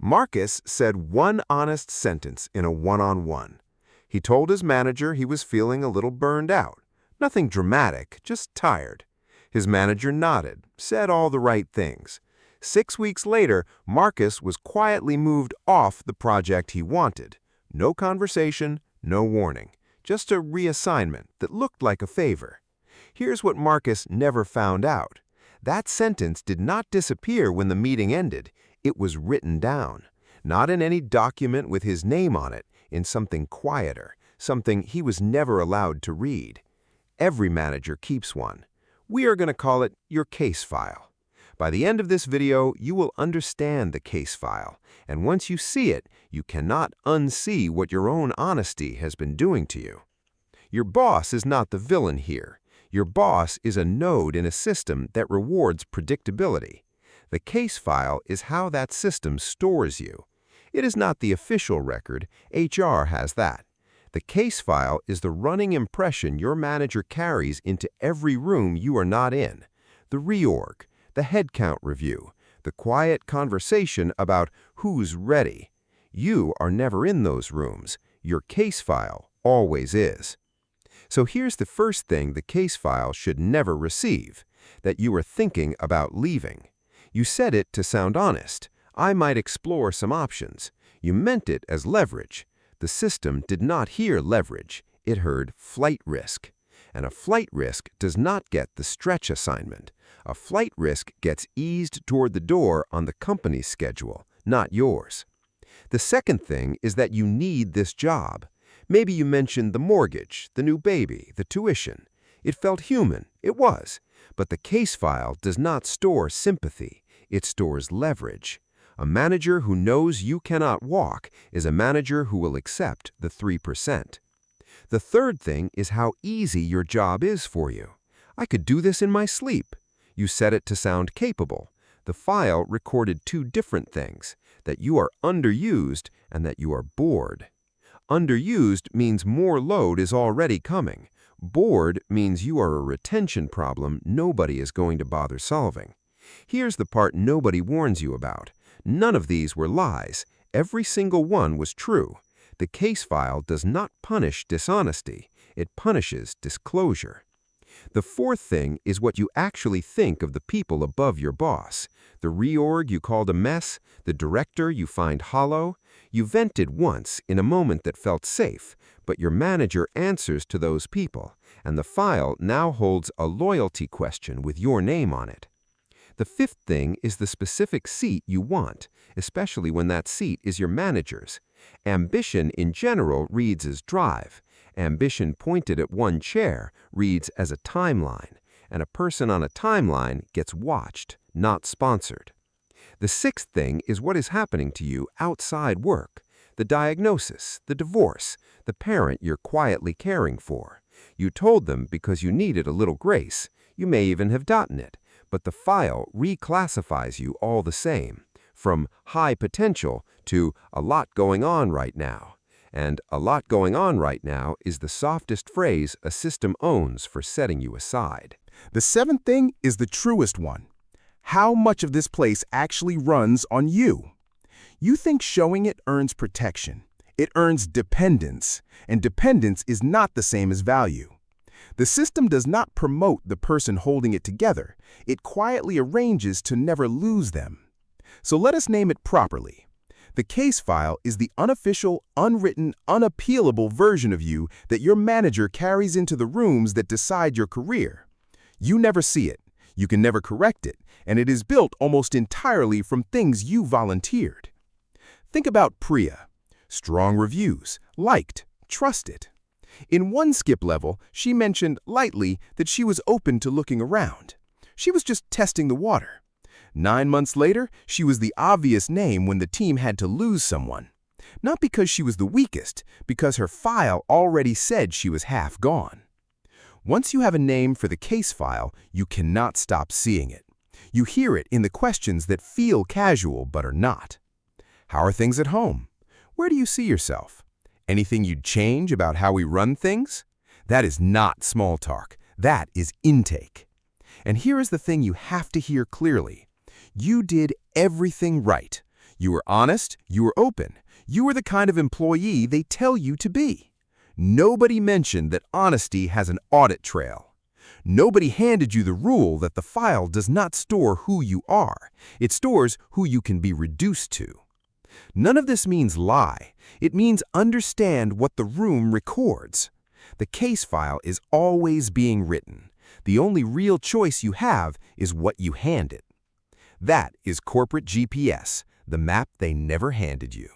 Marcus said one honest sentence in a one-on-one. He told his manager he was feeling a little burned out. Nothing dramatic, just tired. His manager nodded, said all the right things. 6 weeks later, Marcus was quietly moved off the project he wanted. No conversation, no warning. Just a reassignment that looked like a favor. Here's what Marcus never found out. That sentence did not disappear when the meeting ended. It was written down. Not in any document with his name on it, in something quieter, something he was never allowed to read. Every manager keeps one. We are going to call it your case file. By the end of this video, you will understand the case file, and once you see it, you cannot unsee what your own honesty has been doing to you. Your boss is not the villain here. Your boss is a node in a system that rewards predictability. The case file is how that system stores you. It is not the official record. HR has that. The case file is the running impression your manager carries into every room you are not in. The reorg, the headcount review, the quiet conversation about who's ready. You are never in those rooms. Your case file always is. So here's the first thing the case file should never receive, that you are thinking about leaving. You said it to sound honest. I might explore some options. You meant it as leverage. The system did not hear leverage. It heard flight risk. And a flight risk does not get the stretch assignment. A flight risk gets eased toward the door on the company's schedule, not yours. The second thing is that you need this job. Maybe you mentioned the mortgage, the new baby, the tuition. It felt human. It was. But the case file does not store sympathy. It stores leverage. A manager who knows you cannot walk is a manager who will accept the 3%. The third thing is how easy your job is for you. I could do this in my sleep. You set it to sound capable. The file recorded two different things, that you are underused and that you are bored. Underused means more load is already coming. Bored means you are a retention problem nobody is going to bother solving. Here's the part nobody warns you about. None of these were lies. Every single one was true. The case file does not punish dishonesty. It punishes disclosure. The fourth thing is what you actually think of the people above your boss. The reorg you called a mess, the director you find hollow. You vented once in a moment that felt safe, but your manager answers to those people, and the file now holds a loyalty question with your name on it. The fifth thing is the specific seat you want, especially when that seat is your manager's. Ambition in general reads as drive. Ambition pointed at one chair reads as a timeline, and a person on a timeline gets watched, not sponsored. The sixth thing is what is happening to you outside work. The diagnosis, the divorce, the parent you're quietly caring for. You told them because you needed a little grace. You may even have gotten it, but the file reclassifies you all the same, from high potential to a lot going on right now. And a lot going on right now is the softest phrase a system owns for setting you aside. The seventh thing is the truest one. How much of this place actually runs on you? You think showing it earns protection. It earns dependence, and dependence is not the same as value. The system does not promote the person holding it together. It quietly arranges to never lose them. So let us name it properly. The case file is the unofficial, unwritten, unappealable version of you that your manager carries into the rooms that decide your career. You never see it, you can never correct it, and it is built almost entirely from things you volunteered. Think about Priya. Strong reviews, liked, trusted. In one skip level, she mentioned lightly that she was open to looking around. She was just testing the water. 9 months later, she was the obvious name when the team had to lose someone. Not because she was the weakest, because her file already said she was half gone. Once you have a name for the case file, you cannot stop seeing it. You hear it in the questions that feel casual but are not. How are things at home? Where do you see yourself? Anything you'd change about how we run things? That is not small talk. That is intake. And here is the thing you have to hear clearly. You did everything right. You were honest, you were open, you were the kind of employee they tell you to be. Nobody mentioned that honesty has an audit trail. Nobody handed you the rule that the file does not store who you are. It stores who you can be reduced to. None of this means lie. It means understand what the room records. The case file is always being written. The only real choice you have is what you hand it. That is corporate GPS, the map they never handed you.